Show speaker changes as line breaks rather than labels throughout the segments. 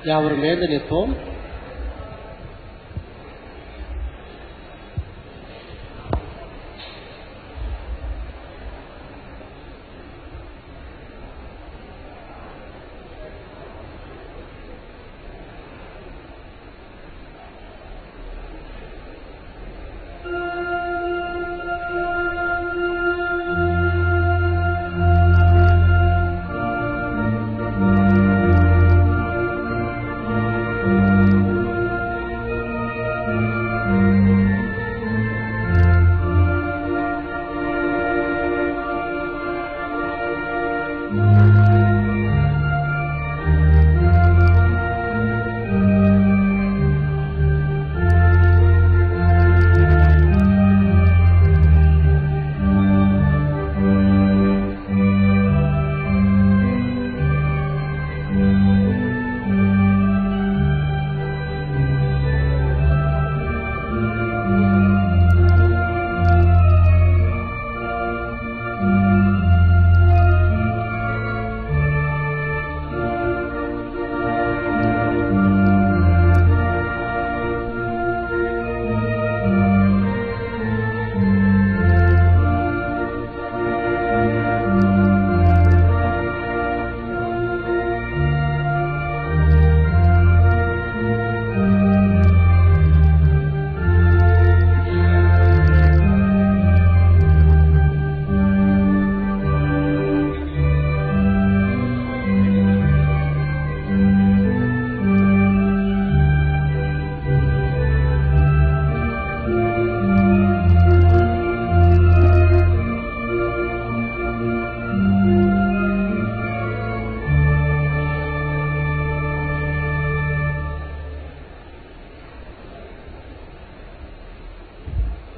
யாவரும் எழுந்து நிற்போம்.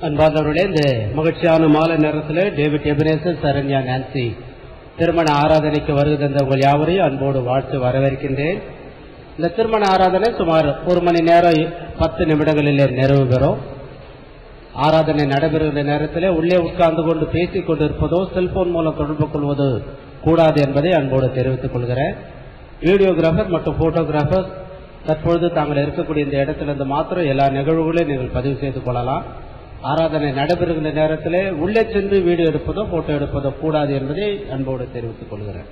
அன்பார்ந்தவர்களே, இந்த மகிழ்ச்சியான மாலை நேரத்தில் டேவிட் எபனேசர், சரண்யா, நான்சி திருமண ஆராதனைக்கு வருகை தந்த உங்கள் யாவரையும் அன்போடு வாழ்த்து வரவேற்கின்றேன். இந்த திருமண ஆராதனை சுமார் 1 மணி நேரம் 10 நிமிடங்களில் நிறைவு பெறும். ஆராதனை நடைபெறுகிற நேரத்தில் உள்ளே உட்கார்ந்து கொண்டு பேசிக் கொண்டிருப்பதோ செல்போன் மூலம் தொடர்பு கொள்வதோ கூடாது என்பதை அன்போடு தெரிவித்துக் கொள்கிறேன். வீடியோகிராஃபர் மற்றும் போட்டோகிராஃபர் தற்பொழுது தாங்கள் இருக்கக்கூடிய இந்த இடத்திலிருந்து மாத்திரம் எல்லா நிகழ்வுகளையும் நீங்கள் பதிவு செய்து கொள்ளலாம். ஆராதனை நடைபெறுகின்ற நேரத்தில் உள்ளே சென்று வீடியோ எடுப்பதோ போட்டோ எடுப்பதோ கூடாது என்பதை அன்போடு தெரிவித்துக் கொள்கிறேன்.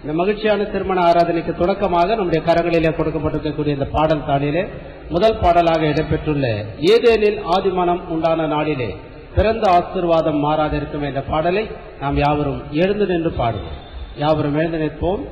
இந்த மகிழ்ச்சியான திருமண ஆராதனைக்கு தொடக்கமாக நம்முடைய கரங்களிலே கொடுக்கப்பட்டிருக்கக்கூடிய இந்த பாடல் தாளிலே முதல் பாடலாக இடம்பெற்றுள்ள ஏதேனில் ஆதிமனம் உண்டான நாளிலே பிறந்த ஆசீர்வாதம் மாறாதிருக்கும் என்ற பாடலை நாம் யாவரும் எழுந்து நின்று பாடுவோம். யாவரும் எழுந்து நிற்போம்.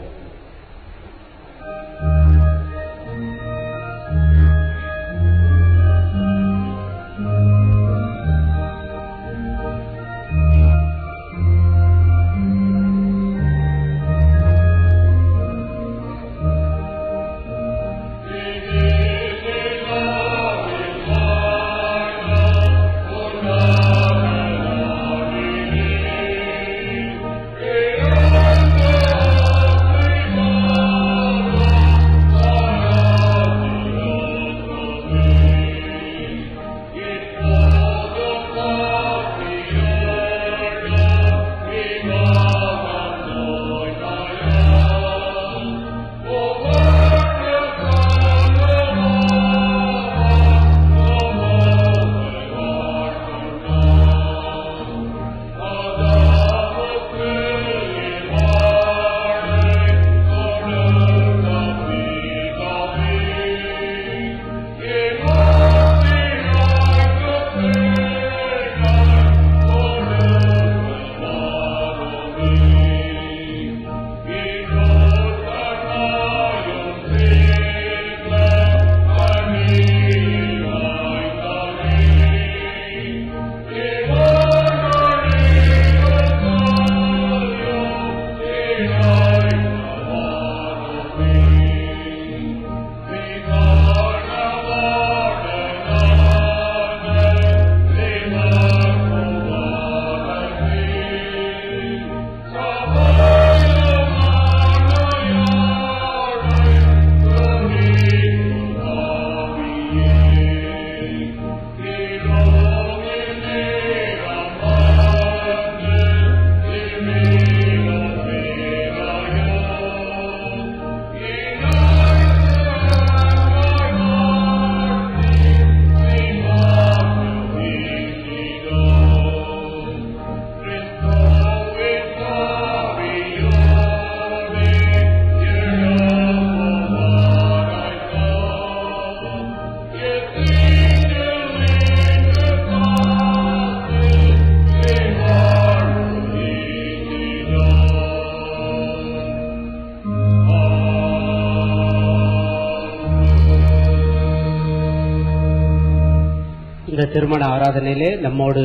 இந்த திருமண ஆராதனையிலே நம்மோடு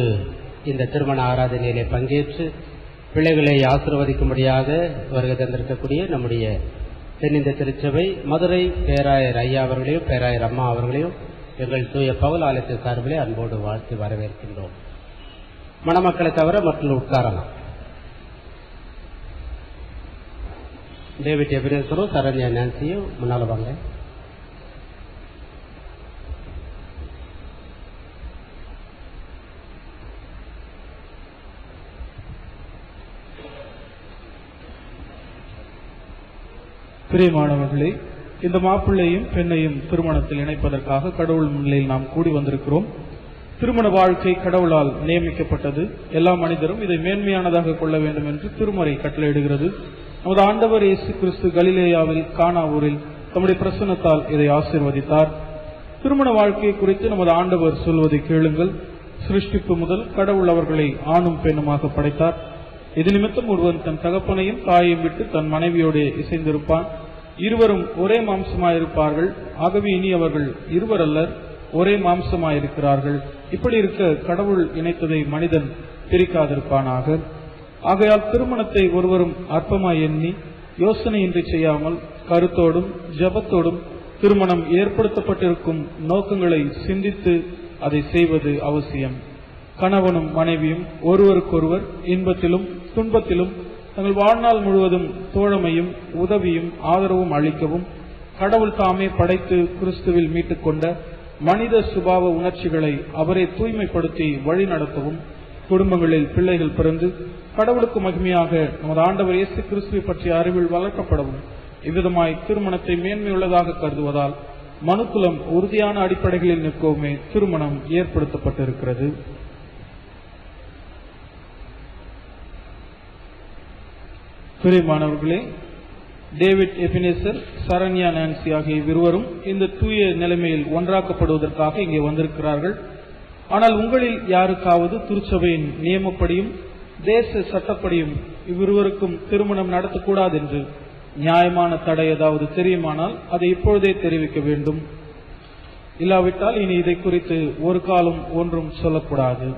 இந்த திருமண ஆராதனையிலே பங்கேற்று பிள்ளைகளை ஆசீர்வதிக்கும்படியாக வருகை தந்திருக்கக்கூடிய நம்முடைய தென்னிந்திய திருச்சபை மதுரை பேராயர் ஐயா அவர்களையும் பேராயர் அம்மா அவர்களையும் எங்கள் தூய பவுல் ஆலயத்தின் சார்பிலே அன்போடு வாழ்த்து வரவேற்கின்றோம். மணமக்களை தவிர மற்றொரு உட்காரலாம். டேவிட் எபினேசரும் சரண்யா நான்சியும் முன்னால வாங்க.
பிரியமானவர்களே, இந்த மாப்பிள்ளையும் பெண்ணையும் திருமணத்தில் இணைப்பதற்காக கடவுள் முன்னிலையில் நாம் கூடி வந்திருக்கிறோம். திருமண வாழ்க்கை கடவுளால் நியமிக்கப்பட்டது. எல்லா மனிதரும் இதை மேன்மையானதாக கொள்ள வேண்டும் என்று திருமறை கட்டளையிடுகிறது. நமது ஆண்டவர் இயேசு கிறிஸ்து கலிலேயாவில் கானா ஊரில் தம்முடைய பிரசன்னத்தால் இதை ஆசீர்வதித்தார். திருமண வாழ்க்கை குறித்து நமது ஆண்டவர் சொல்வதை கேளுங்கள். சிருஷ்டிப்பு முதல் கடவுள் அவர்களை ஆணும் பெண்ணுமாக படைத்தார். இது நிமித்தம் ஒருவன் தன் தகப்பனையும் தாயையும் விட்டு தன் மனைவியோடு இசைந்திருப்பான், இருவரும் ஒரே மாம்சமாயிருப்பார்கள். ஆகவே இனி அவர்கள் இருவர் அல்லர், ஒரே மாம்சமாயிருக்கிறார்கள். இப்படி இருக்க கடவுள் இணைத்ததை மனிதன் பிரிக்காதிருப்பானாக. ஆகையால் திருமணத்தை ஒருவரும் அற்பமாய் எண்ணி யோசனையின்றி செய்யாமல் கருத்தோடும் ஜபத்தோடும் திருமணம் ஏற்படுத்தப்பட்டிருக்கும் நோக்கங்களை சிந்தித்து அதை செய்வது அவசியம். கணவனும் மனைவியும் ஒருவருக்கொருவர் இன்பத்திலும் துன்பத்திலும் தங்கள் வாழ்நாள் முழுவதும் தோழமையும் உதவியும் ஆதரவும் அளிக்கவும் கடவுள் தாமே படைத்து கிறிஸ்துவில் மீட்டுக் கொண்ட மனித சுபாவ உணர்ச்சிகளை அவரை தூய்மைப்படுத்தி வழி நடத்தவும் குடும்பங்களில் பிள்ளைகள் பிறந்து கடவுளுக்கு மகிமையாக நமது ஆண்டவர் இயேசு கிறிஸ்துவை பற்றிய அறிவில் வளர்க்கப்படவும் இவ்விதமாய் திருமணத்தை மேன்மையுள்ளதாக கருதுவதால் மனுக்குலம் உறுதியான அடிப்படைகளில் நிற்கவுமே திருமணம் ஏற்படுத்தப்பட்டிருக்கிறது. பிரியமானவர்களே, டேவிட் எபினேசர், சரண்யா நான்சி ஆகிய இருவரும் இந்த தூய நிலைமையில் ஒன்றாக்கப்படுவதற்காக இங்கே வந்திருக்கிறார்கள். ஆனால் உங்களில் யாருக்காவது திருச்சபையின் நியமப்படியும் தேச சட்டப்படியும் இவ்விருவருக்கும் திருமணம் நடத்தக்கூடாது என்று நியாயமான தடை ஏதாவது தெரியுமானால் அதை இப்பொழுதே தெரிவிக்க வேண்டும். இல்லாவிட்டால் இனி இதை குறித்து ஒரு காலம் ஒன்றும் சொல்லக்கூடாது.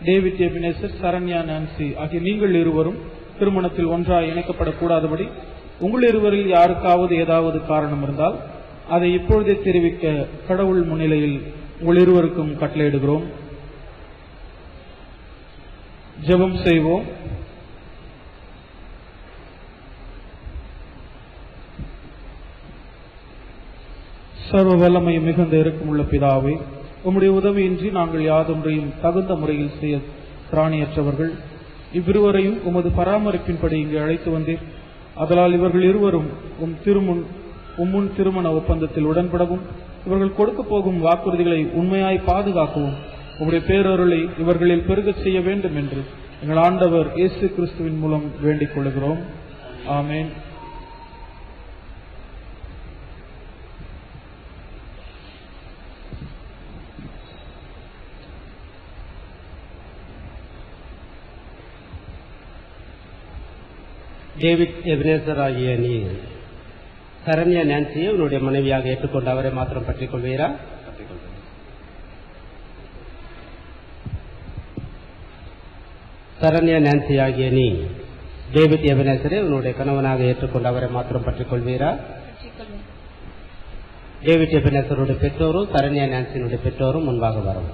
டேவிட் எபினேசர், சரண்யா நான்சி ஆகிய நீங்கள் இருவரும் திருமணத்தில் ஒன்றாய் இணைக்கப்படக்கூடாதபடி உங்கள் இருவரில் யாருக்காவது ஏதாவது காரணம் இருந்தால் அதை இப்பொழுதே தெரிவிக்க கடவுள் முன்னிலையில் உங்கள் இருவருக்கும் கட்டளையிடுகிறோம். ஜெபம் செய்வோம். சர்வ வல்லமை மிகுந்த இரக்கமுள்ள பிதாவே, உம்முடைய உதவியின்றி நாங்கள் யாதொன்றையும் தகுந்த முறையில் செய்ய திராணியற்றவர்கள். இவ்விருவரையும் உமது பராமரிப்பின்படி இங்கு அழைத்து வந்தீர். அதனால் இவர்கள் இருவரும் உம்முன் திருமண ஒப்பந்தத்தில் உடன்படவும் இவர்கள் கொடுக்க போகும் வாக்குறுதிகளை உண்மையாய் பாதுகாக்கவும் உம்முடைய பேரருளை இவர்களில் பெருகச் செய்ய வேண்டும் என்று எங்கள் ஆண்டவர் இயேசு கிறிஸ்துவின் மூலம் வேண்டிக் கொள்கிறோம். ஆமேன்.
டேவிட் எபினேசர் ஆகிய நீ சரண்யா நான்சியை உன்னுடைய மனைவியாக ஏற்றுக்கொண்டு அவரை மாத்திரம் பற்றிக் கொள்வீரா? சரண்யா நான்சி ஆகிய நீ டேவிட் எபினேசரை உன்னுடைய கணவனாக ஏற்றுக்கொண்டு அவரை மாத்திரம் பற்றிக் கொள்வீரா? டேவிட் எபினேசருடைய பெற்றோரும் சரண்யா நான்சியினுடைய பெற்றோரும் முன்பாக வரும்.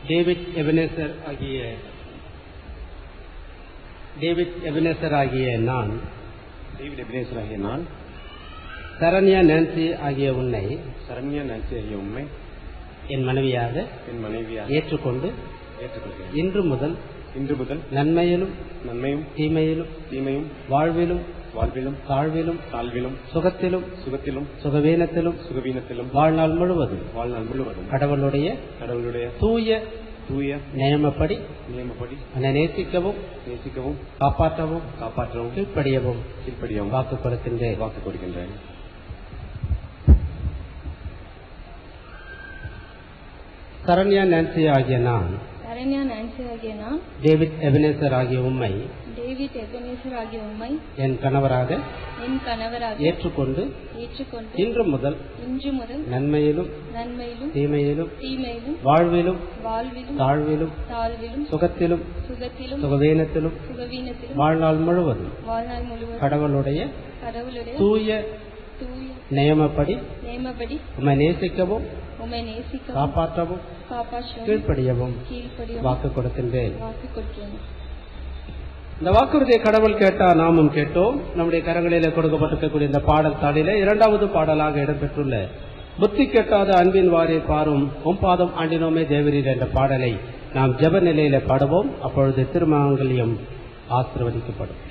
டேவிட் எபனேசர் ஆகிய நான் சரண்யா நான்சி ஆகிய உன்னை என் மனைவியாக ஏற்றுக்கொண்டு இன்று முதல் நன்மையிலும் தீமையிலும் வாழ்விலும் தாழ்விலும் சுகத்திலும் சுகவீனத்திலும் வாழ்நாள் முழுவதும் கடவுளுடைய தூய நியமப்படி என்னை நேசிக்கவும் காப்பாற்றவும் கீழ்ப்படியவும் வாக்கு கொடுக்கின்றேன். சரண்யா நான்சி ஆகிய நான் டேவிட் எபனேசர் ஆகிய உம்மை என் கணவராக ஏற்றுக்கொண்டு இன்று முதல் நன்மையிலும் தீமையிலும் வாழ்விலும் தாழ்விலும் சுகத்திலும் சுகவீனத்திலும் வாழ்நாள் முழுவதும் கடவுளுடைய தூய நியமப்படி உம்மை நேசிக்கவும் காப்பாற்றவும் கீழ்ப்படியவும் வாக்கு கொடுக்கின்றேன். இந்த வாக்குறுதியை கடவுள் கேட்டார், நாமும் கேட்டோம். நம்முடைய கரங்களிலே கொடுக்கப்பட்டிருக்கக்கூடிய இந்த பாடல் தாளிலே 2வது பாடலாக இடம்பெற்றுள்ள புத்தி கெட்டாத அன்பின் வாரை பாரும் பாதம் ஆண்டினோமே தேவரீர் என்ற பாடலை நாம் ஜெப நிலையில பாடுவோம். அப்பொழுது திருமாங்கல்யம் ஆசீர்வதிக்கப்படும்.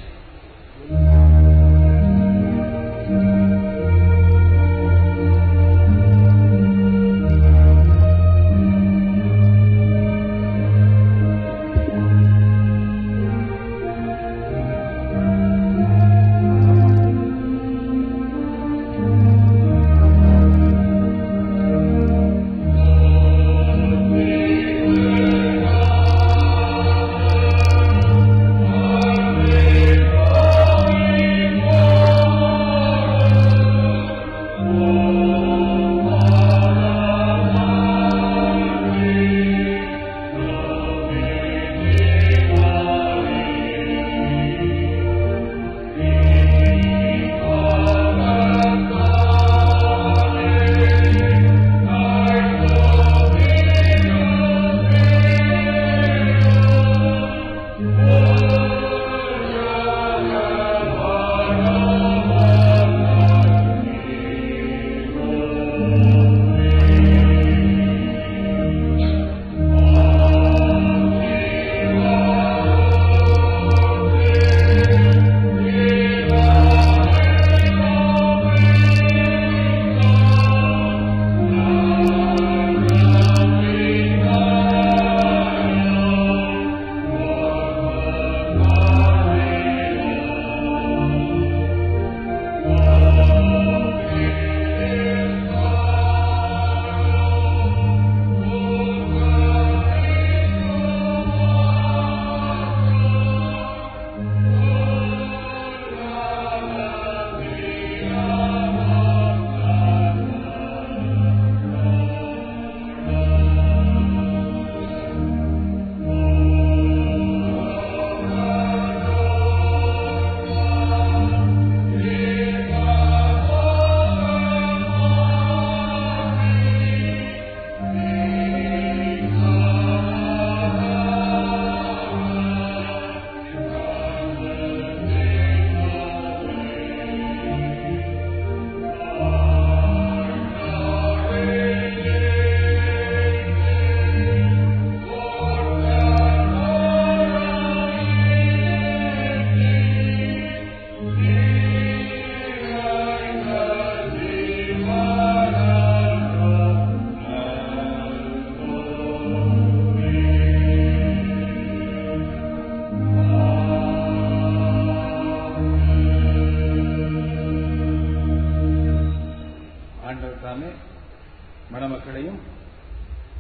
மணமக்களையும்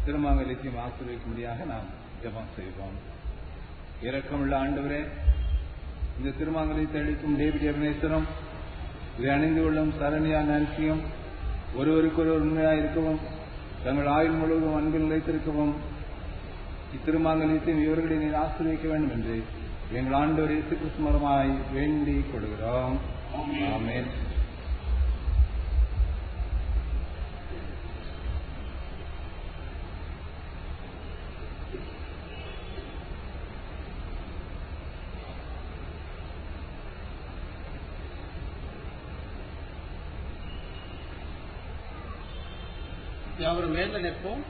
திருமாங்கல்யத்தையும் ஆசீர்வதிக்கும்படியாக நாம் ஜெபம் செய்வோம். இரக்கமுள்ள ஆண்டவரே, இந்த திருமாங்கல்யத்தை அளிக்கும் டேவிட் எபனேசரும் இதை அணிந்து கொள்ளும் சரண்யா நான்சியும் ஒருவருக்கொருவர் உண்மையாக இருக்கவும் தங்கள் ஆயுள் முழுவதும் அன்பில் நிலைத்திருக்கவும் இத்திருமாங்கல்யத்தையும் இவர்களை நீர் ஆசீர்வதிக்க வேண்டும் என்று எங்கள் ஆண்டவர் இயேசு கிறிஸ்து மூலமாய் வேண்டிக் கொள்கிறோம். ஆமென்.
யாவரும் மேல நிற்போம்.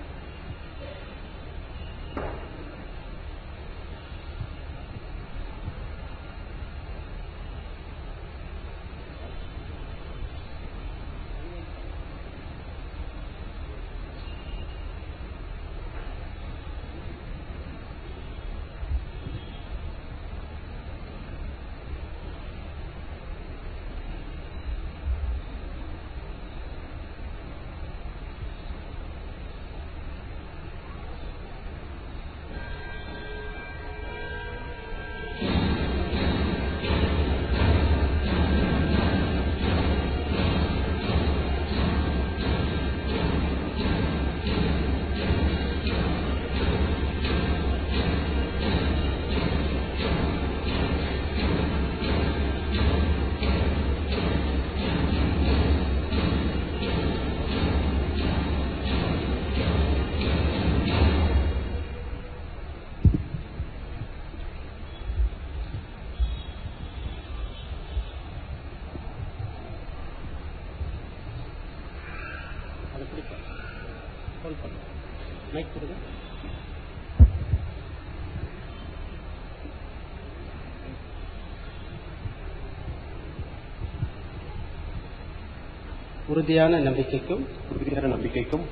உறுதியான நம்பிக்கைக்கும்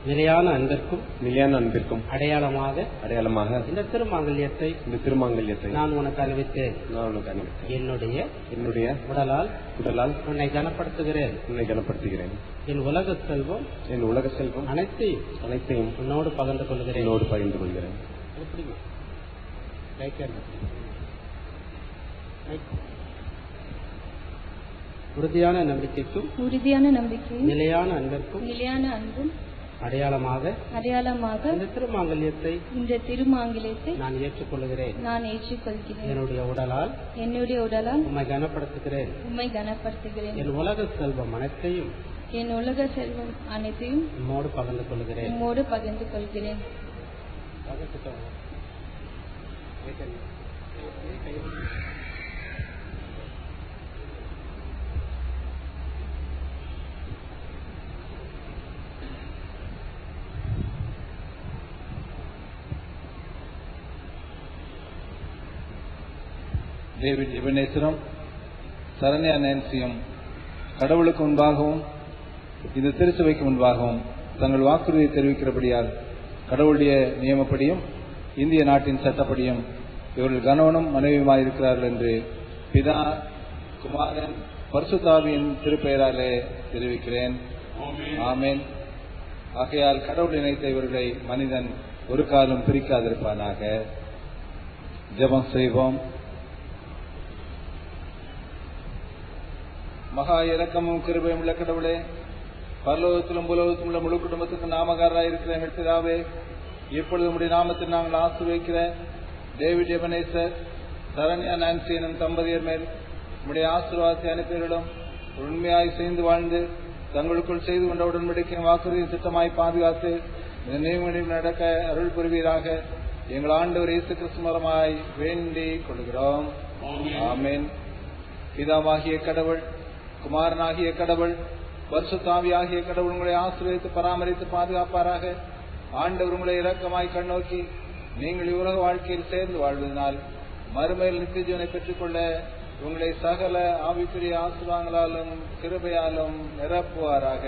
நிலையான அன்பிற்கும் அடையாளமாக இந்த திருமாங்கல்யத்தை நான் உனக்கு அறிவித்தேன். என்னுடைய உடலால் உன்னை கனப்படுத்துகிறேன். என் உலக செல்வம் அனைத்தையும் உன்னோடு பகிர்ந்து கொள்கிறேன். உறுதியான நம்பிக்கைக்கும் நிலையான அன்பும் அடையாளமாக இந்த திருமாங்கல்யத்தை நான் ஏற்றுக்கொள்கிறேன். என்னுடைய உடலால் உம்மை கனப்படுத்துகிறேன். என் உலக செல்வம் அனைத்தையும் உம்மோடு பகிர்ந்து கொள்கிறேன்.
டேவிட் எபனேசரும் சரண்யா நான்சியும் கடவுளுக்கு முன்பாகவும் இந்த திருச்சபைக்கு முன்பாகவும் தங்கள் வாக்குறுதியை தெரிவிக்கிறபடியால் கடவுளுடைய நியமப்படியும் இந்திய நாட்டின் சட்டப்படியும் இவர்கள் கணவனும் மனைவியுமாயிருக்கிறார்கள் என்று பிதா, குமாரன், பரிசுத்தாவியின் திருப்பெயராலே தெரிவிக்கிறேன். ஆமேன். ஆகையால் கடவுள் இணைத்த இவர்களை மனிதன் ஒரு காலம் பிரிக்காதிருப்பானாக. ஜெபம் செய்வோம். மகா இரக்கமும் கிருபையும் உள்ள கடவுளே, பரலோகத்திலும் புலோகத்திலும் உள்ள முழு குடும்பத்துக்கு நாமகாரராக இருக்கிற மெட்சிதாவே, இப்பொழுது உடைய நாமத்தில் நாங்கள் ஆசீர்வதிக்கிற டேவிட் எபனேசர், சரண்யா நான்சி எனும் தம்பதியர் மேல் உடைய ஆசீர்வாதத்தை அனுப்பியர்களும் உண்மையாய் சேர்ந்து வாழ்ந்து தங்களுக்குள் செய்து கொண்ட உடன்படிக்கையின் வாக்குறுதியை திட்டமாய் பாதுகாத்து இந்த நியமங்களில் நடக்க அருள் புரிவீராக. எங்கள் ஆண்டவர் இயேசு கிறிஸ்து மூலமாய் வேண்டிக் கொள்கிறோம். ஆமேன். பிதாவாகிய கடவுள், குமாரனாகிய கடவுள், பரிசுத்தாவியாகிய கடவுள் உங்களை ஆசீர்வதித்து பராமரித்து பாதுகாப்பாராக. ஆண்டவர் உங்களை இரக்கமாய் கண்ணோக்கி நீங்கள் இவ்வுலக வாழ்க்கையில் சேர்ந்து வாழ்வதனால் மறுமையில் நித்திய ஜீவனை பெற்றுக்கொள்ள உங்களை சகல ஆவிக்குரிய ஆசீர்வாதங்களாலும் கிருபையாலும் நிரப்புவாராக.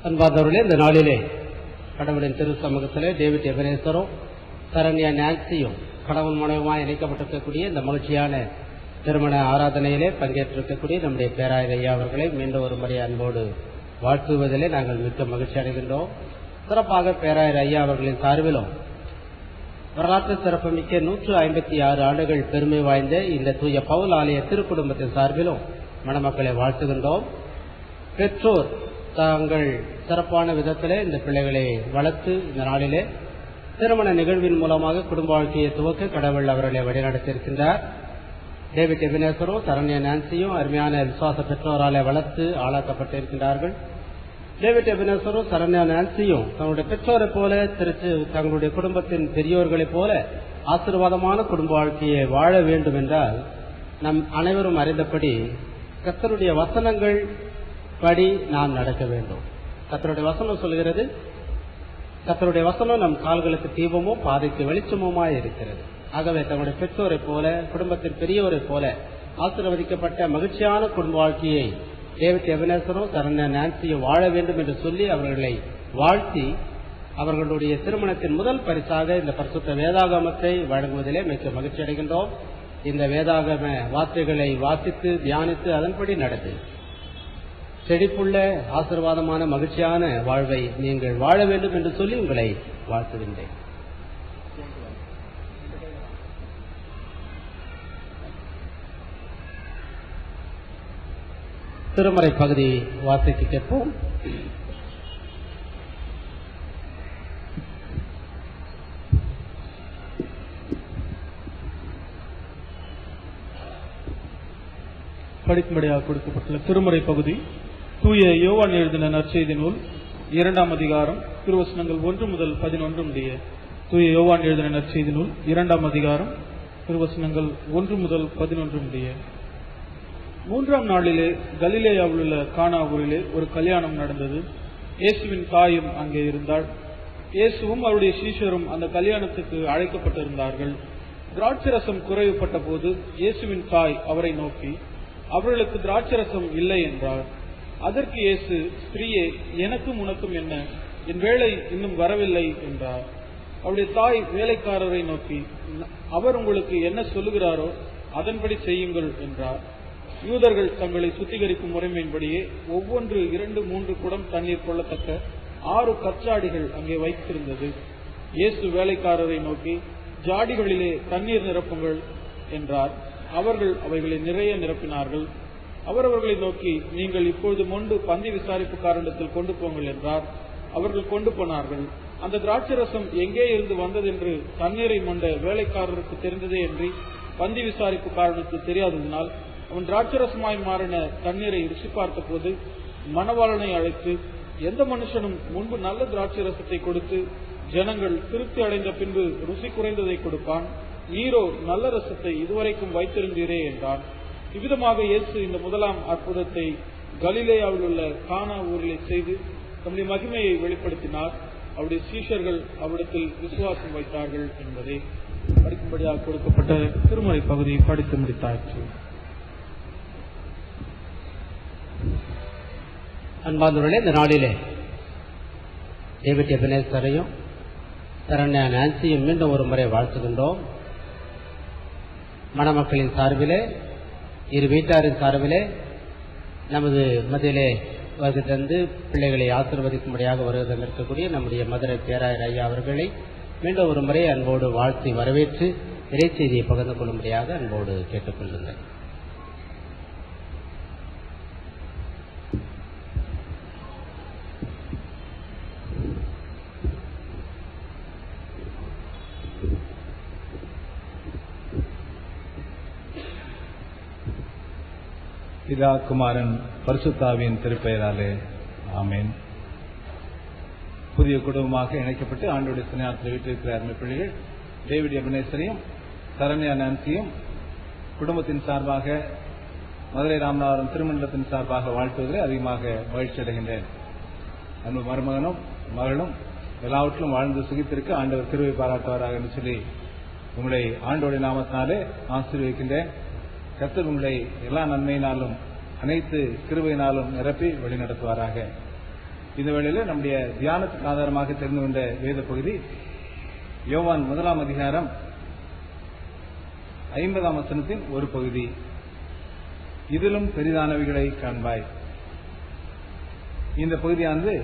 அன்பார்ந்தவர்களே, இந்த நாளிலே கடவுளின் திரு சமூகத்திலே டேவிட் எபனேசரும் சரண்யா நான்சியும் கடவுள் மனைவியுமாய் இணைக்கப்பட்டிருக்கக்கூடிய இந்த மகிழ்ச்சியான திருமண ஆராதனையிலே பங்கேற்றிருக்கக்கூடிய நம்முடைய பேராயர் ஐயா அவர்களை மீண்டும் ஒரு முறை அன்போடு வாழ்த்துவதிலே நாங்கள் மிக்க மகிழ்ச்சி அடைகின்றோம். சிறப்பாக பேராயர் ஐயா அவர்களின் சார்பிலும் வரலாற்று சிறப்புமிக்க 156 ஆண்டுகள் பெருமை வாய்ந்த இந்த தூய பவுல் ஆலய திருக்குடும்பத்தின் சார்பிலும் மணமக்களை வாழ்த்துகின்றோம். பெற்றோர் தாங்கள் சிறப்பான விதத்திலே இந்த பிள்ளைகளை வளர்த்து இந்த நாளிலே திருமண நிகழ்வின் மூலமாக குடும்ப வாழ்க்கையை துவக்க கடவுள் அவர்களை வழிநடத்தியிருக்கின்றார். டேவிட் எபனேசரும் சரண்யா நான்சியும் அருமையான விசுவாச பெற்றோராலே வளர்த்து ஆளாக்கப்பட்டிருக்கின்றார்கள். டேவிட் எபனேசரும் சரண்யா நான்சியும் தங்களுடைய பெற்றோரை போல தங்களுடைய குடும்பத்தின் பெரியோர்களைப் போல ஆசீர்வாதமான குடும்ப வாழ்க்கையை வாழ வேண்டும் என்றால் நம் அனைவரும் அறிந்தபடி கர்த்தருடைய வசனங்கள் படி நாம் நடக்க வேண்டும். கர்த்தருடைய வசனம் சொல்கிறது, கர்த்தருடைய வசனம் நம் கால்களுக்கு தீபமும் பாதைக்கு வெளிச்சமுமாய் இருக்கிறது. ஆகவே தங்களுடைய பெற்றோரை போல குடும்பத்தின் பெரியோரை போல ஆசீர்வதிக்கப்பட்ட மகிழ்ச்சியான குடும்ப வாழ்க்கையை டேவிட் எபனேசரும் சரண்யா நான்சியும் வாழ வேண்டும் என்று சொல்லி அவர்களை வாழ்த்தி அவர்களுடைய திருமணத்தின் முதல் பரிசாக இந்த பரிசுத்த வேதாகமத்தை வழங்குவதிலே மிக மகிழ்ச்சி அடைகின்றோம். இந்த வேதாகம வார்த்தைகளை வாசித்து தியானித்து அதன்படி நடந்து செழிப்புள்ள ஆசீர்வாதமான மகிழ்ச்சியான வாழ்வை நீங்கள் வாழ வேண்டும் என்று சொல்லி உங்களை வாழ்த்துகின்றேன். திருமறை பகுதி வாசிக்க கேட்போம்.
படிக்கும்படியாக கொடுக்கப்பட்டுள்ள திருமறை பகுதி தூய யோவான் எழுதின நற்செய்தி நூல் 2ஆம் அதிகாரம் திருவசனங்கள் 1 முதல் 11 முடிய. தூய யோவான் எழுதின நற்செய்தி நூல் 2ஆம் அதிகாரம் திருவசனங்கள் 1 முதல் 11 முடிய. 3ஆம் நாளிலே கலிலேயாவில் உள்ள கானா ஊரிலே ஒரு கல்யாணம் நடந்தது. இயேசுவின் தாயும் அங்கே இருந்தாள். இயேசுவும் அவருடைய சீஷரும் அந்த கல்யாணத்துக்கு அழைக்கப்பட்டிருந்தார்கள். திராட்சரசம் குறைவுபட்ட போது இயேசுவின் தாய் அவரை நோக்கி, அவர்களுக்கு திராட்சரசம் இல்லை என்றார். அதற்கு இயேசு, ஸ்திரீயே, எனக்கும் உனக்கும் என்ன? என் வேளை இன்னும் வரவில்லை என்றார். அவருடைய தாய் வேலைக்காரரை நோக்கி, அவர் உங்களுக்கு என்ன சொல்லுகிறாரோ அதன்படி செய்யுங்கள் என்றார். யூதர்கள் தங்களை சுத்திகரிக்கும் முறைமையின்படியே ஒவ்வொன்று 2-3 குடம் தண்ணீர் கொள்ளத்தக்க 6 கற்சாடிகள் அங்கே வைத்திருந்தது. இயேசு வேலைக்காரரை நோக்கி, ஜாடிகளிலே தண்ணீர் நிரப்புங்கள் என்றார். அவர்கள் அவைகளை நிறைய நிரப்பினார்கள். அவர்களை நோக்கி, நீங்கள் இப்பொழுது மொண்டு பந்தி விசாரிப்புக்காரனிடத்தில் கொண்டு போங்கள் என்றார். அவர்கள் கொண்டு போனார்கள். அந்த திராட்சரசம் எங்கே இருந்து வந்ததென்று தண்ணீரை மொண்ட வேலைக்காரருக்கு தெரிந்ததே என்று பந்தி விசாரிப்புக்காரனுக்கு தெரியாததினால் அவன் திராட்சரசமாய் மாறின தண்ணீரை ருசி பார்த்த போது மணவாளனை அழைத்து, எந்த மனுஷனும் முன்பு நல்ல திராட்சரசத்தை கொடுத்து ஜனங்கள் திருப்தி அடைந்த பின்பு ருசி குறைந்ததை கொடுப்பான், நீரோ நல்ல ரசத்தை இதுவரைக்கும் வைத்திருந்தீரே என்றான். இவ்விதமாக இயேசு இந்த முதலாம் அற்புதத்தை கலிலேயாவில் உள்ள கானா ஊரிலே செய்து தம்முடைய மகிமையை வெளிப்படுத்தினார். அவருடைய சீஷர்கள் அவ்விடத்தில் விசுவாசம் வைத்தார்கள் என்பதை படிக்கும்படியாக கொடுக்கப்பட்ட திருமறை பகுதியை படித்து முடித்தாச்சு.
அன்பார்ந்தவர்களே, இந்த நாளிலே டேவிட் எபனேசரையும் சரண்யா நான்சியும் மீண்டும் ஒரு முறை வாழ்த்துகின்றோம். மணமக்களின் சார்பிலே, இரு வீட்டாரின் சார்பிலே நமது மத்தியிலே வருகை தந்து பிள்ளைகளை ஆசீர்வதிக்கும்படியாக வருகை தந்திருக்கக்கூடிய நம்முடைய மதுரை பேராயர் ஐயா அவர்களை மீண்டும் ஒரு முறை அன்போடு வாழ்த்தி வரவேற்று இறைச்செய்தியை பகிர்ந்து கொள்ளும்படியாக அன்போடு கேட்டுக்கொள்ளுங்கள்.
பிதா குமாரன் பரிசுத்தாவின் திருப்பெயராலே ஆமேன். புதிய குடும்பமாக இணைக்கப்பட்டு ஆண்டோடைய சினையாத்தில் வீட்டிருக்கிற அருமை பிள்ளைகள் டேவிட் எபனேசரையும் சரண்யா நான்சியும் குடும்பத்தின் சார்பாக மதுரை ராமநாதபுரம் திருமண்டலத்தின் சார்பாக வாழ்த்துவதில் அதிகமாக மகிழ்ச்சி அடைகின்றேன். அன்பு மருமகனும் மகளும் எல்லாவற்றிலும் வாழ்ந்து சுகித்திருக்க ஆண்டவர் கிருபை பாராட்டுவாராக என்று சொல்லி உங்களை ஆண்டோடைய நாமத்தினாலே ஆசீர்வதிக்கின்றேன். கர்த்தர் உங்களை எல்லா நன்மையினாலும் அனைத்து கிருபையினாலும் நிரப்பி வழிநடத்துவாராக. இந்த வேளையில நம்முடைய தியானத்துக்கு ஆதாரமாக தெரிந்து கொண்ட வேத பகுதி யோவான் 1 அதிகாரம் 50 வசனத்தின் ஒரு பகுதி. இதிலும் பெரிதானவைகளை காண்பாய். இந்த பகுதியானது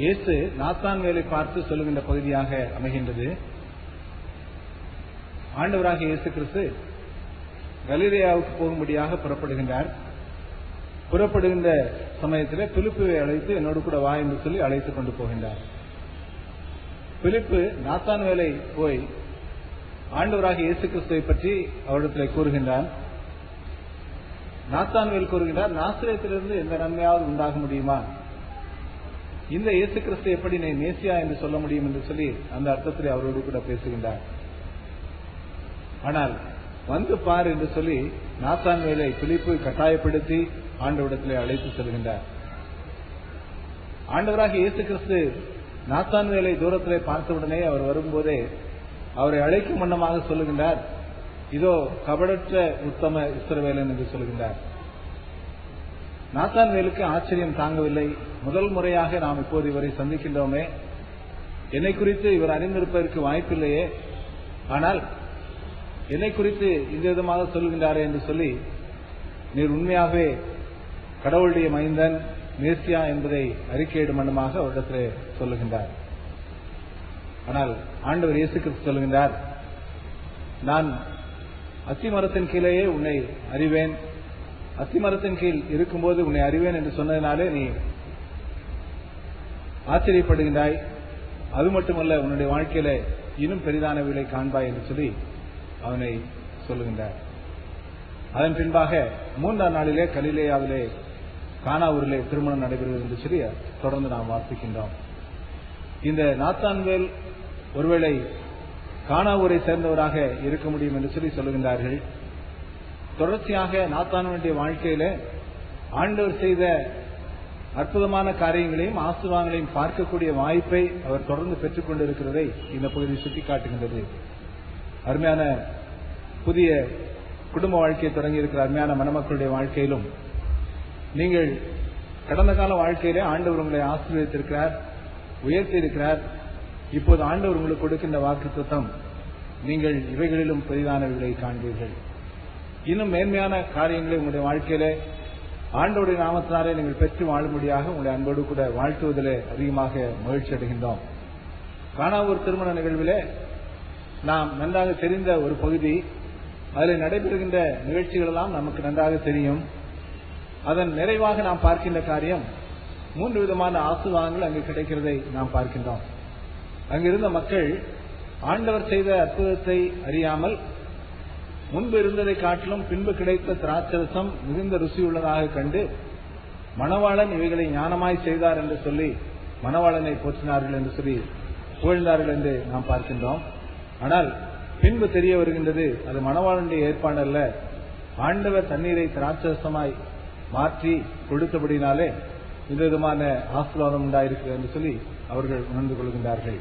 இயேசு நாத்தான்வேலை பார்த்து சொல்லுகின்ற பகுதியாக அமைகின்றது. ஆண்டவராக இயேசு கிறிஸ்து கலிலேயாவுக்கு போகும்படியாக புறப்படுகின்றார். புறப்படுகின்ற சமயத்தில் பிலிப்புவை அழைத்து என்னோடு கூட வா என்று சொல்லி அழைத்துக் கொண்டு போகின்றார். பிலிப்பு நாத்தான்வேலை போய் ஆண்டவராக இயேசு கிறிஸ்துவை பற்றி அவரிடத்தில் கூறுகின்றார். நாத்தான்வேல் கூறுகின்றார், நாசரேத்திலிருந்து எந்த நன்மையாவது உண்டாக முடியுமா? இந்த இயேசு கிறிஸ்து எப்படி நீ மேசியா என்று சொல்ல முடியும் என்று சொல்லி அந்த அர்த்தத்தில் அவரோடு கூட பேசுகின்றார். ஆனால் வந்து பார் என்று சொல்லி நாத்தான்வேலை பிலிப்பு கட்டாயப்படுத்தி ஆண்டவரிடத்திலே அழைத்து செல்கின்றார். ஆண்டவராக இயேசு கிறிஸ்து நாத்தான்வேலை தூரத்திலே பார்த்தவுடனே அவர் வரும்போதே அவரை அழைக்கும் வண்ணமாக சொல்லுகின்றார், இதோ கபடற்ற உத்தம இஸ்ரவேலன் என்று சொல்கின்றார். நாத்தான்வேலுக்கு ஆச்சரியம் தாங்கவில்லை. முதல் முறையாக நாம் இப்போது இவரை சந்திக்கின்றோமே, என்னை குறித்து இவர் அறிந்திருப்பதற்கு வாய்ப்பில்லையே, ஆனால் என்னை குறித்து இந்த விதமாக சொல்கின்றாரே என்று சொல்லி, நீர் உண்மையாகவே கடவுளுடைய மைந்தன் மேசியா என்பதை அறிக்கையிடும் வண்ணமாக அவரிடத்திலே சொல்லுகின்றார். ஆனால் ஆண்டவர் இயேசு கிறிஸ்து சொல்லுகின்றார், நான் அத்திமரத்தின் கீழேயே உன்னை அறிவேன், அத்திமரத்தின் கீழ் இருக்கும்போது உன்னை அறிவேன் என்று சொன்னதினாலே நீ ஆச்சரியப்படுகின்றாய். அது மட்டுமல்ல, உன்னுடைய வாழ்க்கையில இன்னும் பெரிதானவைகளை காண்பாய் என்று சொல்லி அவனை சொல்லுகின்றார். அதன் பின்பாக 3ஆம் நாளிலே கலிலேயாவிலே கானா ஊரிலே திருமணம் நடைபெறுகிறது என்று சொல்லி தொடர்ந்து நாம் வாசிக்கின்றோம். இந்த நாத்தான்வேல் ஒருவேளை கானா ஊரை சேர்ந்தவராக இருக்க முடியும் என்று சொல்லி சொல்லுகின்றார்கள். தொடர்ச்சியாக நாத்தான்வேலுடைய வாழ்க்கையில ஆண்டவர் செய்த அற்புதமான காரியங்களையும் ஆசீர்வாதங்களையும் பார்க்கக்கூடிய வாய்ப்பை அவர் தொடர்ந்து பெற்றுக் கொண்டிருக்கிறதை இந்த பகுதி சுட்டிக்காட்டுகின்றது. அருமையான புதிய குடும்ப வாழ்க்கையை தொடங்கி இருக்கிற அருமையான மணமக்களுடைய வாழ்க்கையிலும் நீங்கள் கடந்த கால வாழ்க்கையிலே ஆண்டவர் உங்களை ஆசீர்வதித்திருக்கிறார், உயர்த்தி இருக்கிறார். இப்போது ஆண்டவர் உங்களுக்கு கொடுக்கின்ற வாக்குத்தத்தம், நீங்கள் இவைகளிலும் பெரிதானவைகளை காண்பீர்கள். இன்னும் மேன்மையான காரியங்களை உங்களுடைய வாழ்க்கையிலே ஆண்டவருடைய நாமத்தினாலே நீங்கள் பெற்று வாழும்படியாக உங்களுடைய அன்போடு கூட வாழ்த்துவதிலே அதிகமாக மகிழ்ச்சி அடைகின்றோம். கானாவூர் திருமண நிகழ்விலே நாம் நன்றாக தெரிந்த ஒரு பகுதி, அதில் நடைபெறுகின்ற நிகழ்ச்சிகள் எல்லாம் நமக்கு நன்றாக தெரியும். அதன் நிறைவாக நாம் பார்க்கின்ற காரியம், 3 விதமான ஆசீர்வாதங்கள் அங்கு கிடைக்கிறதை நாம் பார்க்கின்றோம். அங்கிருந்த மக்கள் ஆண்டவர் செய்த அற்புதத்தை அறியாமல் முன்பு இருந்ததை காட்டிலும் பின்பு கிடைத்த திராட்சரசம் மிகுந்த ருசியுள்ளதாக கண்டு மணவாளன் இவைகளை ஞானமாய் செய்தார் என்று சொல்லி மணவாளனை போற்றினார்கள் என்று சொல்லி புகழ்ந்தார்கள் என்று நாம் பார்க்கின்றோம். ஆனால் பின்பு தெரிய வருகின்றது, அது மணவாளனுடைய ஏற்பாடு அல்ல, ஆண்டவர் தண்ணீரை திராட்சரசமாய் மாற்றி கொடுத்தபடினாலே இந்த விதமான ஆசீர்வாதம் உண்டாயிருக்கிறது என்று சொல்லி அவர்கள் உணர்ந்து கொள்கின்றார்கள்.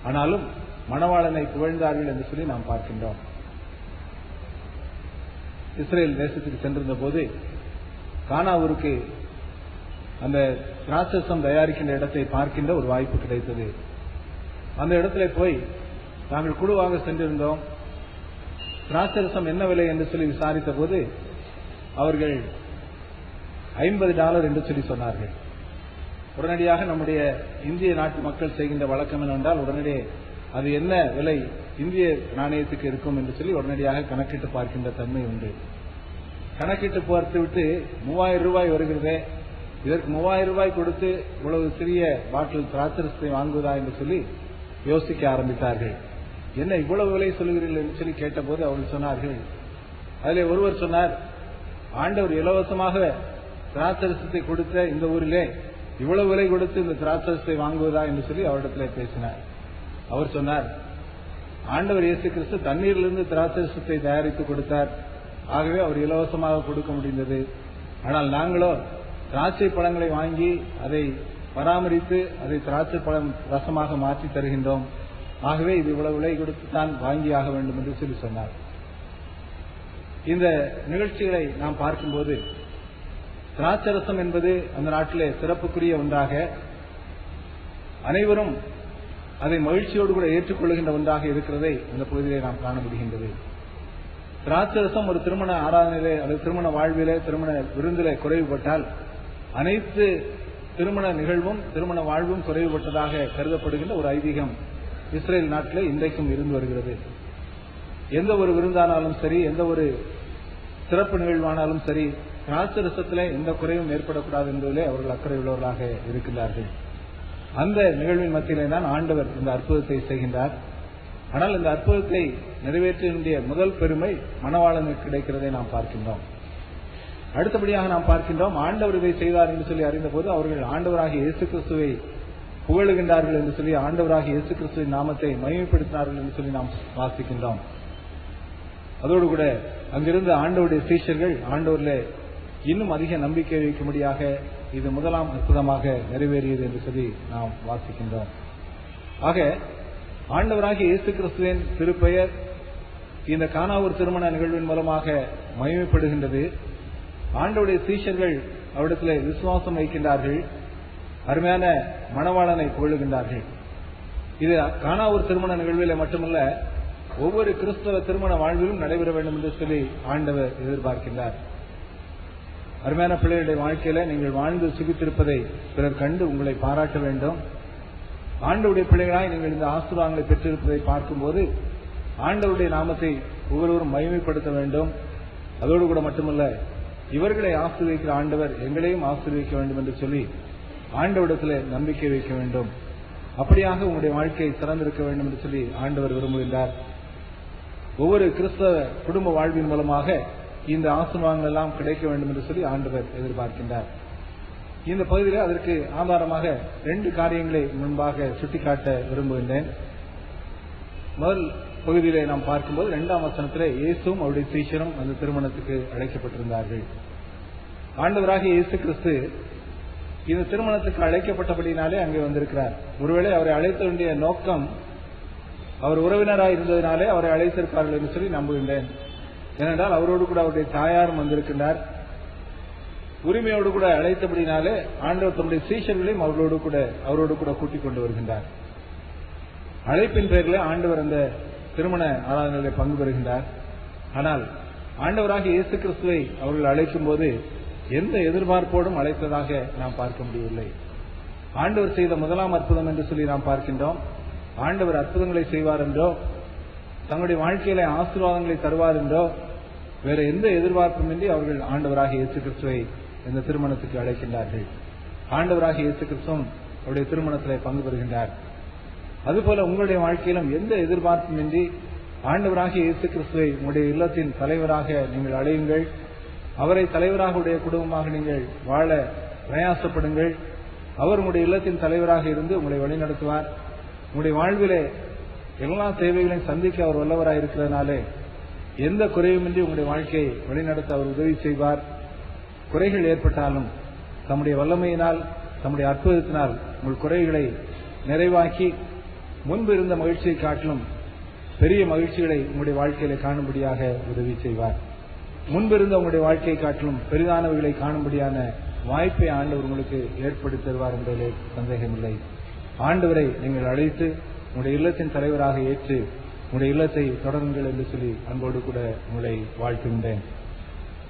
ஆனாலும் மணவாளனை புகழ்ந்தார்கள் என்று சொல்லி நாம் பார்க்கின்றோம். இஸ்ரேல் தேசத்துக்கு சென்றிருந்த போது கானாவூருக்கு அந்த திராட்சரசம் தயாரிக்கின்ற இடத்தை பார்க்கின்ற ஒரு வாய்ப்பு கிடைத்தது. அந்த இடத்துல போய் நாங்கள் குழுவாக சென்றிருந்தோம். திராட்சரசம் என்ன விலை என்று சொல்லி விசாரித்த போது அவர்கள் $50 என்று சொல்லி சொன்னார்கள். உடனடியாக நம்முடைய இந்திய நாட்டு மக்கள் செய்கின்ற வழக்கம் என்னவென்றால், உடனடியே அது என்ன விலை இந்திய நாணயத்துக்கு இருக்கும் என்று சொல்லி உடனடியாக கணக்கிட்டு பார்க்கின்ற தன்மை உண்டு. கணக்கிட்டு பார்த்து விட்டு $3000 வருகிறதே, இதற்கு $3000 கொடுத்து இவ்வளவு சிறிய பாட்டில் திராட்சரசத்தை வாங்குவதா என்று சொல்லி யோசிக்க ஆரம்பித்தார்கள். என்ன இவ்வளவு விலை சொல்லுகிறீர்கள் என்று சொல்லி கேட்டபோது அவர்கள் சொன்னார்கள், அதிலே ஒருவர் சொன்னார், ஆண்டவர் இலவசமாக திராட்சரசத்தை கொடுத்த இந்த ஊரிலே இவ்வளவு விலை கொடுத்து இந்த திராட்சரசத்தை வாங்குவதா என்று சொல்லி அவரிடத்திலே பேசினார். அவர் சொன்னார், ஆண்டவர் இயேசு கிறிஸ்து தண்ணீரிலிருந்து திராட்சரசத்தை தயாரித்து கொடுத்தார், ஆகவே அவர் இலவசமாக கொடுக்க முடிந்தது. ஆனால் நாங்களோ திராட்சை பழங்களை வாங்கி அதை பராமரித்து அதை திராட்சை பழம் ரசமாக மாற்றி தருகின்றோம், ஆகவே இது இவ்வளவு விலை கொடுத்து தான் வாங்கியாக வேண்டும் என்று சொல்லி சொன்னார். இந்த நிகழ்ச்சிகளை நாம் பார்க்கும்போது திராட்சரசம் என்பது அந்த நாட்டிலே சிறப்புக்குரிய ஒன்றாக அனைவரும் அதை மகிழ்ச்சியோடு கூட ஏற்றுக்கொள்கின்ற ஒன்றாக இருக்கிறதை இந்த பகுதியிலே நாம் காண முடிகின்றது. திராட்சரசம் ஒரு திருமண ஆராதனையிலே அல்லது திருமண வாழ்விலே திருமண விருந்திலே குறைவுபட்டால் அனைத்து திருமண நிகழ்வும் திருமண வாழ்வும் குறைவுபட்டதாக கருதப்படுகின்ற ஒரு ஐதீகம் இஸ்ரேல் நாட்டிலே இன்றைக்கும் இருந்து வருகிறது. எந்த ஒரு விருந்தானாலும் சரி, எந்த ஒரு சிறப்பு நிகழ்வானாலும் சரி, திராட்சரசத்திலே எந்த குறைவும் ஏற்படக்கூடாது என்பதிலே அவர்கள் அக்கறை உள்ளவர்களாக இருக்கின்றார்கள். அந்த நிகழ்வின் மத்தியிலே தான் ஆண்டவர் இந்த அற்புதத்தை செய்கின்றார். ஆனால் இந்த அற்புதத்தை நிறைவேற்றிய முதல் பெருமை மணவாளனுக்கு கிடைக்கிறதை நாம் பார்க்கின்றோம். அடுத்தபடியாக நாம் பார்க்கின்றோம், ஆண்டவர் இதை செய்தார் என்று சொல்லி அறிந்தபோது அவர்கள் ஆண்டவராகிய இயேசு கிறிஸ்துவை புகழுகின்றார்கள் என்று சொல்லி ஆண்டவராகிய இயேசு கிறிஸ்துவின் நாமத்தை மகிமைப்படுத்தினார்கள் என்று சொல்லி நாம் வாசிக்கின்றோம். அதோடு கூட அங்கிருந்து ஆண்டவருடைய சீஷர்கள் ஆண்டவரிலே இன்னும் அதிக நம்பிக்கை வைக்கும்படியாக இது முதலாம் அற்புதமாக நிறைவேறியது என்று சொல்லி நாம் வாசிக்கின்றோம். ஆக ஆண்டவராகிய இயேசு கிறிஸ்துவின் திருப்பெயர் இந்த கானாவூர் திருமண நிகழ்வின் மூலமாக மகிமைப்படுகின்றது. ஆண்டவருடைய சீஷர்கள் அவரிடத்தில் விசுவாசம் வைக்கின்றார்கள், அருமையான மணவாளனை புகழுகின்றார்கள். இது கானாவூர் திருமண நிகழ்வில் மட்டுமல்ல, ஒவ்வொரு கிறிஸ்தவ திருமண வாழ்விலும் நடைபெற வேண்டும் என்று சொல்லி ஆண்டவர் எதிர்பார்க்கின்றார். அருமையான பிள்ளைகளுடைய வாழ்க்கையில நீங்கள் வாழ்ந்து சுகித்திருப்பதை பிறர் கண்டு உங்களை பாராட்ட வேண்டும். ஆண்டவருடைய பிள்ளைகளாய் நீங்கள் இந்த ஆசீர்வாதங்களை பெற்றிருப்பதை பார்க்கும்போது ஆண்டவருடைய நாமத்தை ஒவ்வொருவரும் மகிமைப்படுத்த வேண்டும். அதோடு கூட மட்டுமல்ல, இவர்களை ஆசீர்வதிக்கிற ஆண்டவர் எங்களையும் ஆசீர்வதிக்க வேண்டும் என்று சொல்லி ஆண்டவரிடத்தில் நம்பிக்கை வைக்க வேண்டும். அப்படியாக உங்களுடைய வாழ்க்கை சிறந்திருக்க வேண்டும் என்று சொல்லி ஆண்டவர் விரும்புகின்றார். ஒவ்வொரு கிறிஸ்தவ குடும்ப வாழ்வின் மூலமாக இந்த ஆசீர்வாதங்கள் எல்லாம் கிடைக்க வேண்டும் என்று சொல்லி ஆண்டவர் எதிர்பார்க்கின்றார். இந்த பகுதியில் அதற்கு ஆதாரமாக 2 காரியங்களை முன்பாக சுட்டிக்காட்ட விரும்புகின்றேன். முதல் பகுதியிலே நாம் பார்க்கும்போது 2ஆம் வசனத்திலே இயேசுவும் அவருடைய சீஷரும் அந்த திருமணத்துக்கு அழைக்கப்பட்டிருந்தார்கள். ஆண்டவராகிய இயேசு கிறிஸ்து இந்த திருமணத்துக்கு அழைக்கப்பட்டபடினாலே அங்கே வந்திருக்கிறார். ஒருவேளை அவரை அழைத்த வேண்டிய நோக்கம் அவர் உறவினராக இருந்ததினாலே அவரை அழைத்திருப்பார்கள் என்று சொல்லி நம்புகின்றேன். ஏனென்றால் அவரோடு கூட அவருடைய தாயாரும் வந்திருக்கின்றார். உரிமையோடு கூட அழைத்தபடினாலே ஆண்டவர் தம்முடைய சீஷர்களையும் அவரோடு கூட கூட்டிக் கொண்டு வருகின்றார். அழைப்பின் பெயரிலே ஆண்டவர் அந்த திருமண ஆராதனைகளில் பங்கு பெறுகின்றார். ஆனால் ஆண்டவராக இயேசு கிறிஸ்துவை அவர்கள் அழைக்கும் போது எந்த எதிர்பார்ப்போடும் அழைத்ததாக நாம் பார்க்க முடியவில்லை. ஆண்டவர் செய்த முதலாம் அற்புதம் என்று சொல்லி நாம் பார்க்கின்றோம். ஆண்டவர் அற்புதங்களை செய்வார் என்றோ, தங்களுடைய வாழ்க்கையில ஆசீர்வாதங்களை தருவார் என்றோ வேற எந்த எதிர்பார்ப்புமின்றி அவர்கள் ஆண்டவராக இயேசு கிறிஸ்துவை இந்த திருமணத்துக்கு அழைக்கின்றார்கள். ஆண்டவராக இயேசு கிறிஸ்துவும் அவருடைய திருமணத்திலே பங்கு பெறுகின்றார். அதுபோல உங்களுடைய வாழ்க்கையிலும் எந்த எதிர்பார்ப்புமின்றி ஆண்டவராக இயேசு கிறிஸ்துவை உங்களுடைய இல்லத்தின் தலைவராக நீங்கள் அழையுங்கள். அவரை தலைவராக உடைய குடும்பமாக நீங்கள் வாழ பிரயாசப்படுங்கள். அவர் உங்களுடைய இல்லத்தின் தலைவராக இருந்து உங்களை வழிநடத்துவார். உங்களுடைய வாழ்விலே எல்லா தேவைகளையும் சந்திக்க அவர் வல்லவராக இருக்கிறதுனாலே எந்த குறைவுமின்றி உங்களுடைய வாழ்க்கையை வழிநடத்த அவர் உதவி செய்வார். குறைகள் ஏற்பட்டாலும் தம்முடைய வல்லமையினால் தம்முடைய அற்புதத்தினால் உங்கள் குறைகளை நிறைவாக்கி முன்பு இருந்த மகிழ்ச்சியை காட்டிலும் பெரிய மகிழ்ச்சிகளை உங்களுடைய வாழ்க்கையில காணும்படியாக உதவி செய்வார். முன்பிருந்த உங்களுடைய வாழ்க்கையை காட்டிலும் பெரிதானவைகளை காணும்படியான வாய்ப்பை ஆண்டவர் உங்களுக்கு ஏற்படுத்தி தருவார் என்பதிலே சந்தேகமில்லை. ஆண்டவரை நீங்கள் அழைத்து உங்களுடைய இல்லத்தின் தலைவராக ஏற்று உங்களுடைய இல்லத்தை தொடருங்கள் என்று சொல்லி அன்போடு கூட உங்களை வாழ்த்துகின்றேன்.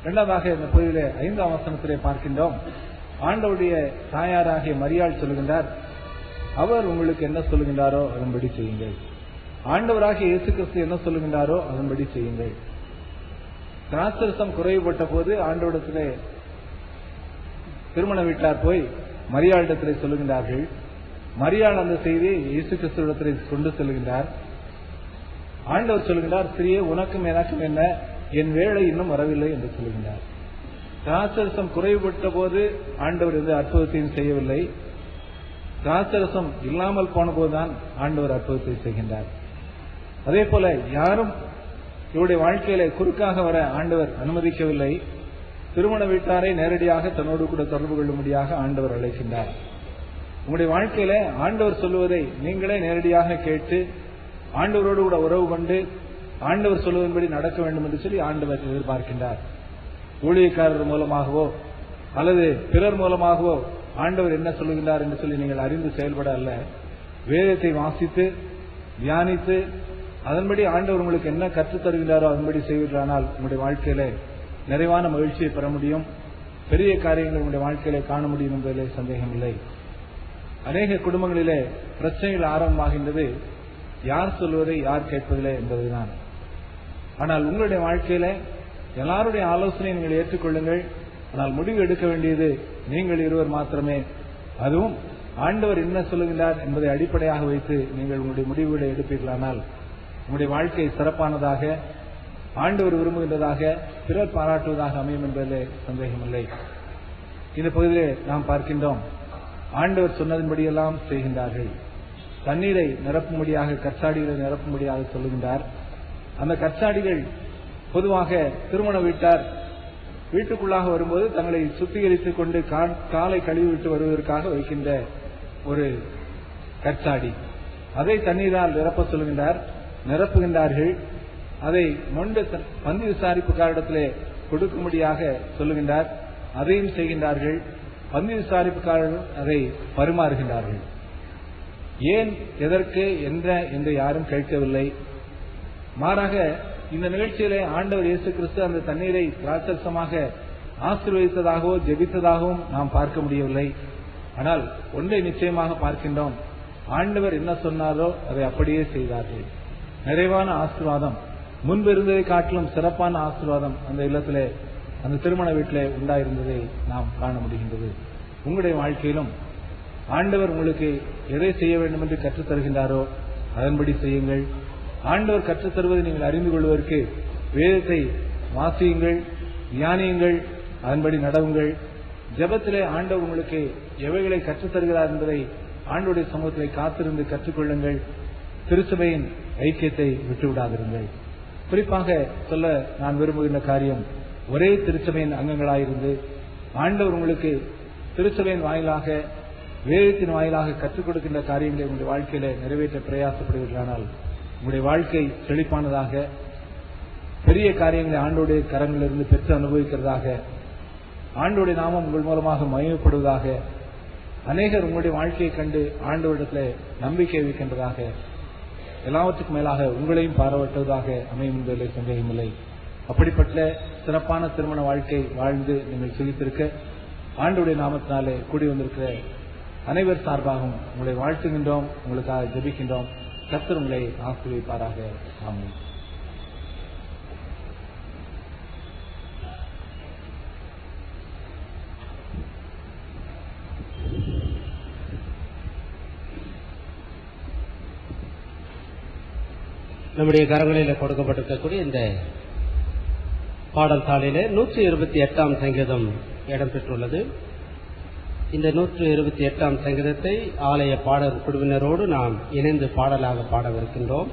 இரண்டாவதாக இந்த பகுதியிலே 5ஆம் வசனத்திலே பார்க்கின்றோம். ஆண்டவருடைய தாயாராகிய மரியாள் சொல்லுகின்றார், அவர் உங்களுக்கு என்ன சொல்லுகின்றாரோ அதன்படி செய்யுங்கள். ஆண்டவராகிய இயேசு கிறிஸ்து என்ன சொல்லுகின்றாரோ அதன்படி செய்யுங்கள். திராட்சரசம் குறைவுபட்ட போது ஆண்டவரிடத்திலே திருமண வீட்டார் போய் மரியாளிடத்திலே சொல்லுகின்றார்கள். மரியாள் அந்த செய்தியை இயேசு கிறிஸ்துவிடத்திலே கொண்டு செல்கின்றார். ஆண்டவர் சொல்லுகின்றார், ஸ்திரியே உனக்கும் எனக்கும் என்ன, என் வேளை இன்னும் வரவில்லை என்று சொல்லுகின்றார். திராட்சரசம் குறைவுபட்ட போது ஆண்டவர் எந்த அற்புதத்தையும் செய்யவில்லை. திராட்சரசம் இல்லாமல் போன போதுதான் ஆண்டவர் அற்புதத்தை செய்கின்றார். அதே போல யாரும் இவருடைய வாழ்க்கையில குறுக்காக வர ஆண்டவர் அனுமதிக்கவில்லை. திருமண வீட்டாரை நேரடியாக தன்னோடு கூட தொடர்பு கொள்ளும்படியாக ஆண்டவர் அழைக்கின்றார். உங்களுடைய வாழ்க்கையில ஆண்டவர் சொல்லுவதை நீங்களே நேரடியாக கேட்டு ஆண்டவரோடு கூட உறவு கொண்டு ஆண்டவர் சொல்லுவதன்படி நடக்க வேண்டும் என்று சொல்லி ஆண்டவர் எதிர்பார்க்கின்றார். ஊழியக்காரர் மூலமாகவோ அல்லது பிறர் மூலமாகவோ ஆண்டவர் என்ன சொல்லுகிறார் என்று சொல்லி நீங்கள் அறிந்து செயல்பட அல்ல, வேதத்தை வாசித்து தியானித்து அதன்படி ஆண்டவர் உங்களுக்கு என்ன கற்றுத் தருகிறாரோ அதன்படி செய்வீர்களானால் உங்களுடைய வாழ்க்கையிலே நிறைவான மகிழ்ச்சியை பெற முடியும், பெரிய காரியங்கள் உங்களுடைய வாழ்க்கையிலே காண முடியும் என்பதிலே சந்தேகமில்லை. அநேக குடும்பங்களிலே பிரச்சனைகள் ஆரம்பமாகின்றது யார் சொல்வதை யார் கேட்பதில்லை என்பதுதான். ஆனால் உங்களுடைய வாழ்க்கையில எல்லாருடைய ஆலோசனையை நீங்கள் ஏற்றுக்கொள்ளுங்கள். ஆனால் முடிவு எடுக்க வேண்டியது நீங்கள் இருவர் மாத்திரமே. அதுவும் ஆண்டவர் என்ன சொல்லுகிறார் என்பதை அடிப்படையாக வைத்து நீங்கள் உங்களுடைய முடிவுகளை எடுப்பீர்களானால் உங்களுடைய வாழ்க்கை சிறப்பானதாக, ஆண்டவர் விரும்புகின்றதாக, பிறர் பாராட்டுவதாக அமையும் என்பதிலே சந்தேகமில்லை. இந்த பகுதியிலே நாம் பார்க்கின்றோம், ஆண்டவர் சொன்னதன்படியெல்லாம் செய்கின்றார்கள். தண்ணீரை நிரப்பும்படியாக, கற்சாடிகளை நிரப்பும்படியாக சொல்லுகின்றார். அந்த கற்சாடிகள் பொதுவாக திருமண வீட்டார் வீட்டுக்குள்ளாக வரும்போது தங்களை சுத்திகரித்துக் கொண்டு காலை கழுவிவிட்டு வருவதற்காக வைக்கின்ற ஒரு கற்சாடி. அதை தண்ணீரால் நிரப்ப சொல்லுகின்றார். நிரப்புகின்றார்கள். அதை மொண்டு பந்தி விசாரிப்புக்காரிடத்திலே கொடுக்கும்படியாக சொல்லுகின்றார். அதையும் செய்கின்றார்கள். பந்தி விசாரிப்புக்காரர்கள் அதை பரிமாறுகின்றார்கள். ஏன், எதற்கு, என்று யாரும் கேட்கவில்லை. மாறாக இந்த நிகழ்ச்சியிலே ஆண்டவர் இயேசு கிறிஸ்து அந்த தண்ணீரை திராட்சரசமாக ஆசீர்வதித்ததாகவோ ஜெபித்ததாகவும் நாம் பார்க்க முடியவில்லை. ஆனால் ஒன்றை நிச்சயமாக பார்க்கின்றோம், ஆண்டவர் என்ன சொன்னாரோ அதை அப்படியே செய்தார்கள். நிறைவான ஆசீர்வாதம், முன்பு இருந்ததை காட்டிலும் சிறப்பான ஆசீர்வாதம் அந்த இல்லத்திலே, அந்த திருமண வீட்டிலே உண்டாயிருந்ததை நாம் காண முடிகின்றது. உங்களுடைய வாழ்க்கையிலும் ஆண்டவர் உங்களுக்கு எதை செய்ய வேண்டும் என்று கற்றுத் தருகின்றாரோ அதன்படி செய்யுங்கள். ஆண்டவர் கற்றுத் தருவதை நீங்கள் அறிந்து கொள்வதற்கு வேதத்தை வாசியுங்கள், தியானியுங்கள், அதன்படி நடவுங்கள். ஜெபத்திலே ஆண்டவர் உங்களுக்கு எவைகளை கற்றுத் தருகிறார் என்பதை ஆண்டவருடைய சமூகத்திலே காத்திருந்து கற்றுக்கொள்ளுங்கள். திருச்சபையின் ஐக்கியத்தை விட்டுவிடாதிருங்கள். குறிப்பாக சொல்ல நான் விரும்புகின்ற காரியம், ஒரே திருச்சபையின் அங்கங்களாயிருந்து ஆண்டவர் உங்களுக்கு திருச்சபையின் வாயிலாக, வேதத்தின் வாயிலாக கற்றுக் கொடுக்கின்ற காரியங்களை உங்களுடைய வாழ்க்கையில நிறைவேற்ற பிரயாசப்படுவீர்களானால் உங்களுடைய வாழ்க்கை செழிப்பானதாக, பெரிய காரியங்களை ஆண்டோடைய கரங்களிலிருந்து பெற்று அனுபவிக்கிறதாக, ஆண்டோடைய நாமம் உங்கள் மூலமாக மகிமைப்படுவதாக, அநேகர் உங்களுடைய வாழ்க்கையை கண்டு ஆண்டவரிடத்தில் நம்பிக்கை வைக்கின்றதாக, எல்லாவற்றுக்கும் மேலாக உங்களையும் பாராட்டுவதாக அமையும் என்பதிலே சந்தேகமில்லை. அப்படிப்பட்ட சிறப்பான திருமண வாழ்க்கை வாழ்ந்து நீங்கள் சுகித்திருக்க ஆண்டவருடைய நாமத்தினாலே கூடி வந்திருக்கிற அனைவர் சார்பாகவும் உங்களை வாழ்த்துகின்றோம், உங்களுக்காக ஜெபிக்கின்றோம். கர்த்தர் உங்களை ஆசீர்வதிப்பாராக. ஆமென்.
நம்முடைய கரங்களில் கொடுக்கப்பட்டிருக்கக்கூடிய இந்த பாடல் தாளிலே 128ஆம் சங்கீதம் இடம்பெற்றுள்ளது. இந்த 128ஆம் சங்கீதத்தை ஆலய பாடல் குழுவினரோடு நாம் இணைந்து பாடலாக பாடவிருக்கின்றோம்.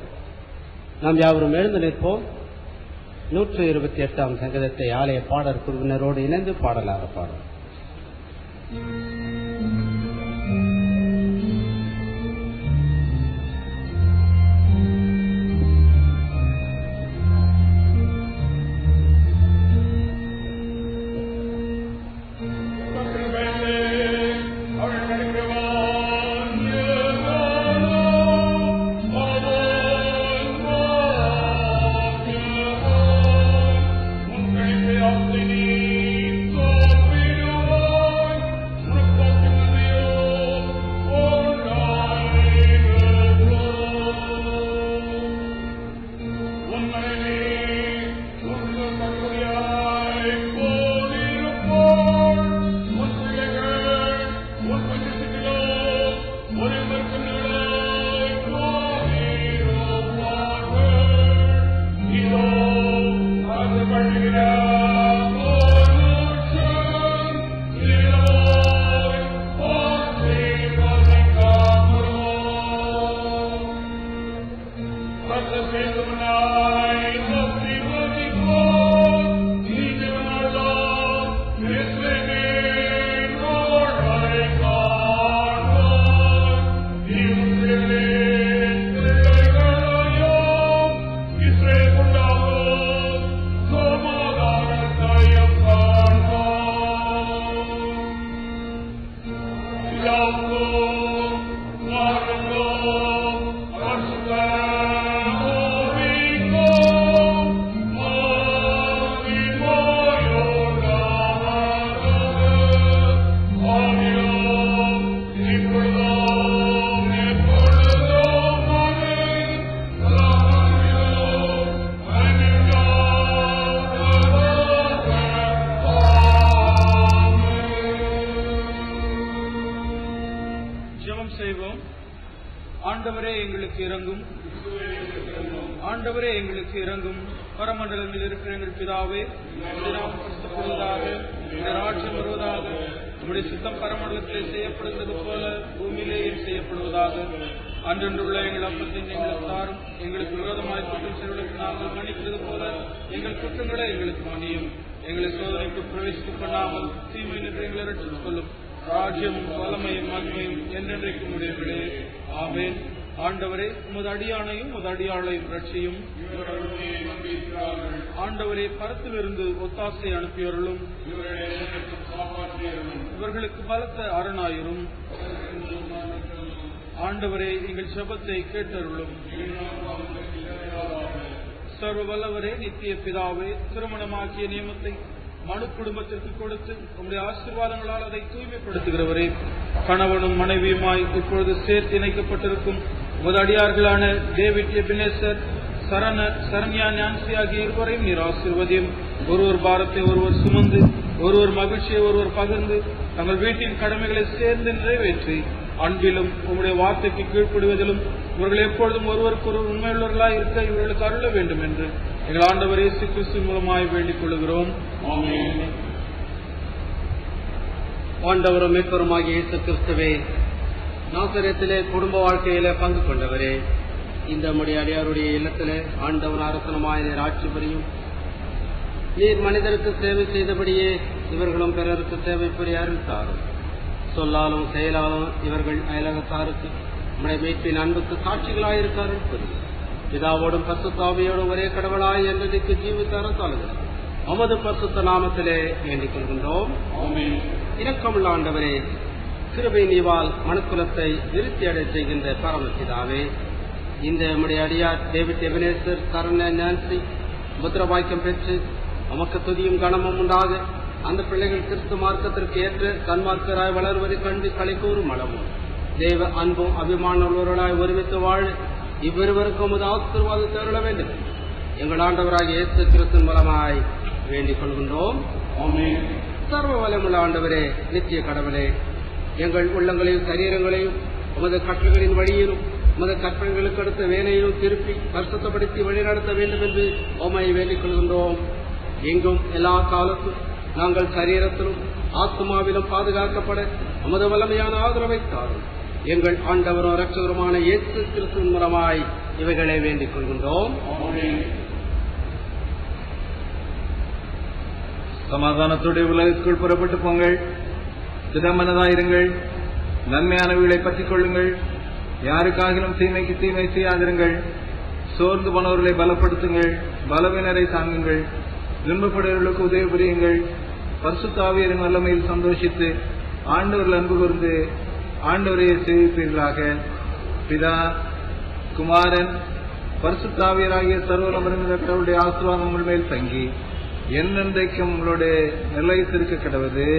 நாம் யாவரும் எழுந்து நிற்போம். 128ஆம் சங்கீதத்தை ஆலய பாடல் குழுவினரோடு இணைந்து பாடலாக பாடும்.
Thank you.
ஜெபம் செய்வோம். ஆண்டவரே எங்களுக்கு இரங்கும். ஆண்டவரே எங்களுக்கு இரங்கும். பரமண்டலத்தில் இருக்கிற எங்கள் பிதாவே, உம்முடைய நாமம் பரிசுத்தப்படுவதாக, உம்முடைய ராஜ்யம் வருவதாக, உம்முடைய சித்தம் பரமண்டலத்தில் செய்யப்படுகிறது போல பூமியிலேயும் செய்யப்படுவதாக. அன்றன்றுள்ள எங்கள் அப்பத்தை எங்களுக்கு தாரும். எங்களுக்கு விரோதமாய் குற்றம் செய்வதற்கு நாங்கள் மன்னிக்கிறது போல எங்கள் குற்றங்களை எங்களுக்கு மன்னியும். எங்களை சோதனைக்கு பிரவேசிக்க பண்ணாமல் தீமை நின்று எங்களை ரட்சித்துக் கொள்ளும். ராஜ்யமும் வல்லமையும் மகிமையும் என்றென்றைக்கு முடியவில்லை. ஆமென். ஆண்டவரே, உமது அடியானையும் உமது அடியாளையும் ரட்சியும். ஆண்டவரே, பரத்திலிருந்து ஒத்தாசை அனுப்பியவர்களும் இவர்களுக்கு பலத்த அரணாயிரும். ஆண்டவரே, எங்கள் ஜெபத்தை கேட்டருளும். சர்வ வல்லவரே, நித்திய பிதாவே, திருமணமாக்கிய நியமத்தை மனு குடும்பத்திற்கு கொடுத்து உங்களுடைய ஆசீர்வாதங்களால் அதை தூய்மைப்படுத்துகிறவரே, கணவனும் மனைவியுமாய் இப்பொழுது சேர்த்து இணைக்கப்பட்டிருக்கும் உமது அடியார்களான டேவிட் எபினேசர், சரண்யா நான்சி ஆகிய இருவரையும் நீர் ஆசீர்வதியும். ஒருவர் பாரத்தை ஒருவர் சுமந்து, ஒருவர் மகிழ்ச்சியை ஒருவர் பகிர்ந்து, தங்கள் வீட்டின் கடமைகளை சேர்ந்து நிறைவேற்றி அன்பிலும் உங்களுடைய வார்த்தைக்கு கீழ்ப்படுவதிலும் இவர்கள் எப்பொழுதும் ஒருவருக்கொருவர் உண்மையுள்ளவர்களாய் இருக்க இவர்களுக்கு அருள வேண்டும் என்று எங்கள் ஆண்டவர் இயேசு கிறிஸ்து மூலமாய் வேண்டிக் கொள்கிறோம்.
ஆண்டவரும் மீட்பருமாகிய இயேசு கிறிஸ்துவே, நாசரேத்திலே குடும்ப வாழ்க்கையிலே பங்கு கொண்டவரே, இந்த நம்முடைய அடியாருடைய இல்லத்திலே ஆண்டவன் அரசனமாய் நீர் ஆட்சி புரியும். நீர் மனிதருக்கு சேவை செய்தபடியே இவர்களும் பிறருக்கு சேவை புரிய அருள்தாரும். சொல்லாலும் செயலாலும் இவர்கள் அயலகத்தாருக்கு நம்முடைய மீட்பின் அன்புக்கு சாட்சிகளாயிருக்கார்கள் புரியும். பிதாவோடும் பரிசுத்த ஆவியோடும் ஒரே கடவுளாய் என்றைக்கு ஜீவித்தார தாளுகிறார். நமது பரிசுத்த நாமத்திலே வேண்டிக் கொள்கின்றோம். இரக்கமுள்ள ஆண்டவரே, கிருபை நீவால் மனுக்குலத்தை விருத்தி அடை செய்கின்ற பரமபிதாவே, இந்த நம்முடைய அடியார் டேவிட் எபினேசர், சரண்யா நான்சி முத்திரவாக்கியம் பெற்று நமக்கு துதியும் கனமும் உண்டாக அந்த பிள்ளைகள் கிறிஸ்து மார்க்கத்திற்கு ஏற்ற தன்மார்க்கராய் வளர்வதை கண்டு களை கூறும் அளவும் தேவ அன்பும் அபிமான உள்ளவர்களாய் ஒருமித்து வாழ இவ்விருவருக்கும் ஒரு ஆசீர்வாதத்தை அருள வேண்டும். எங்கள் ஆண்டவராகிய இயேசு கிறிஸ்துவின் மூலமாய் வேண்டிக் கொள்கின்றோம். சர்வ வல்லமையுள்ள ஆண்டவரே, நித்திய கடவுளே, எங்கள் உள்ளங்களையும் சரீரங்களையும் உமது கட்டளைகளின் வழியிலும் உமது கற்பனைகளுக்கு அடுத்த வேலையிலும் திருப்பி பரிசுத்தப்படுத்தி வழிநடத்த வேண்டும் என்று உம்மை வேண்டிக் கொள்கின்றோம். எங்கும் எல்லா காலத்தும் நாங்கள் சரீரத்திலும் ஆத்மாவிலும் பாதுகாக்கப்பட உமது வல்லமையான ஆதரவை தாரும். எங்கள் ஆண்டவரும் இரட்சகருமான இயேசு கிறிஸ்துவின் மூலமாய் இவைகளை வேண்டிக் கொள்கின்றோம்.
சமாதானத்துடைய உலகத்துக்குள் புறப்பட்டு போங்கள். திடமனதாயிருங்கள். நன்மையானவைகளை பற்றிக் கொள்ளுங்கள். யாருக்காகிலும் தீமைக்கு தீமை செய்யாதிருங்கள். சோர்ந்து போனவர்களை பலப்படுத்துங்கள். பலவீனரை தாங்குங்கள். துன்பப்படுவர்களுக்கு உதவி புரியுங்கள். பரிசுத்த ஆவியாரின் வல்லமையில் சந்தோஷித்து ஆண்டவர்கள் அன்பு கூர்ந்து ஆண்டவரையே சேவிப்பீர்களாக. பிதா, குமாரன், பரிசுத்த ஆவியராகிய சர்வலமறிந்த கடவுளுடைய ஆசீர்வாதம் உங்கள் மேல் தங்கி என்னென்றைக்கும் உங்களுடைய நிலையத்திற்கு கிடவது.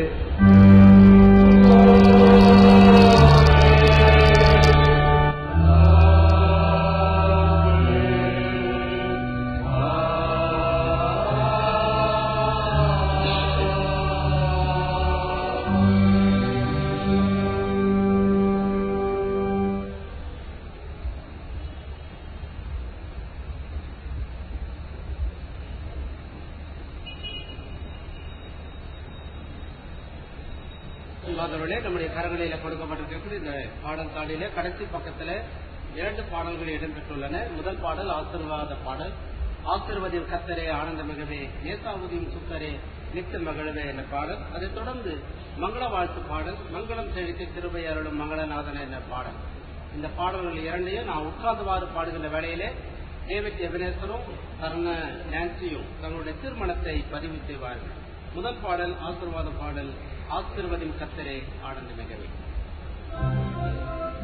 நம்முடைய கரங்களில கொடுக்கப்பட்டிருக்கக்கூடிய இந்த பாடல் தாளில கடைசி பக்கத்துல 2 பாடல்கள் இடம்பெற்றுள்ளன. முதல் பாடல் ஆசீர்வாத பாடல். ஆசீர்வதியும் கர்த்தரே ஆனந்தமிகவே, நேசாவுதியும் சுத்தரே நித்த மகிழவே என்ற பாடல். அதைத் தொடர்ந்து மங்கள வாழ்த்து பாடல், மங்களம் செழித்து கிருபை அருளும் மங்களநாதன் என்ற பாடல். இந்த பாடல்கள் 2ஐயும் நான் உட்கார்ந்தவாறு பாடுகின்ற வேளையிலே டேவிட் எபினேசரும் சரண்யா நான்சியும் தங்களுடைய திருமணத்தை பதிவு செய்வார்கள். முதல் பாடல் ஆசீர்வாத பாடல், ஆசீர்வதியும் கர்த்தரே ஆனந்தமிகவே.
Amen.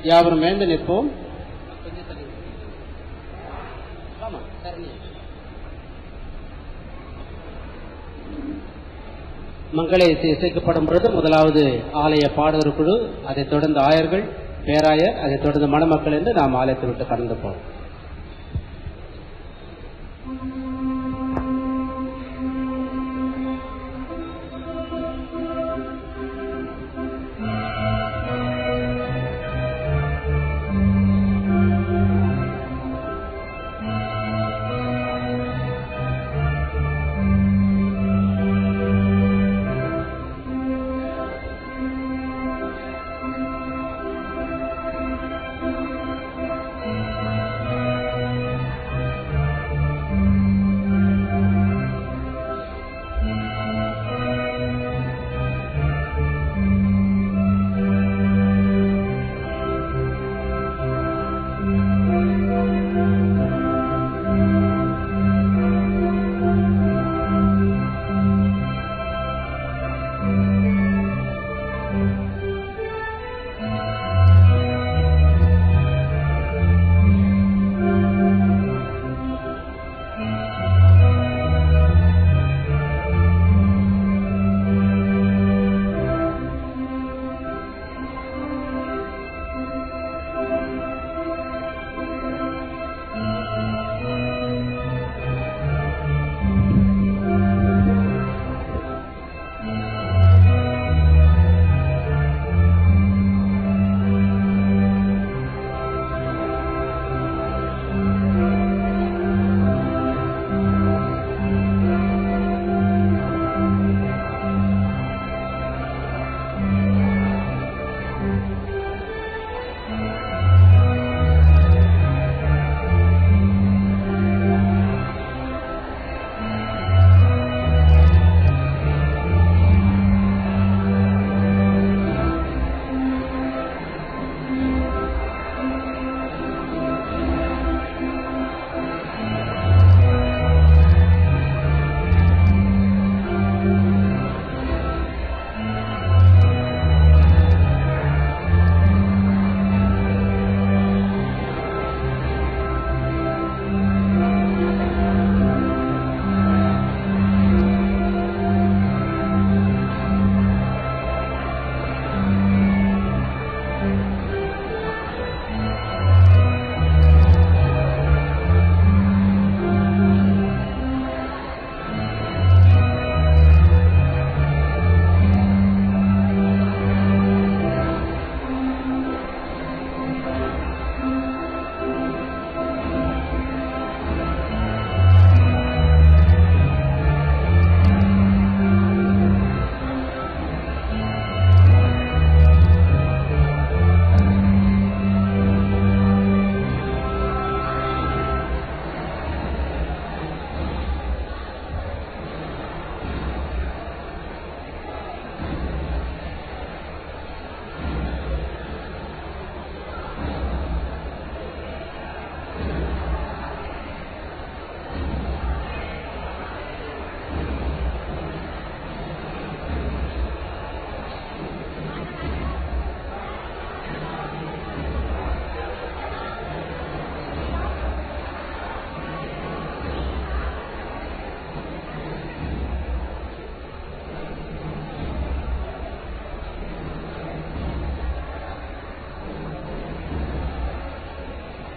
யாவரும் எழுந்து நிற்போம். மங்கள இசை இசைக்கப்படும் பொழுது முதலாவது ஆலய பாடகர் குழு, அதைத் தொடர்ந்து ஆயர்கள், பேராயர், அதைத் தொடர்ந்து மணமக்கள் என்று நாம் ஆலயத்தை விட்டு கடந்து போவோம்.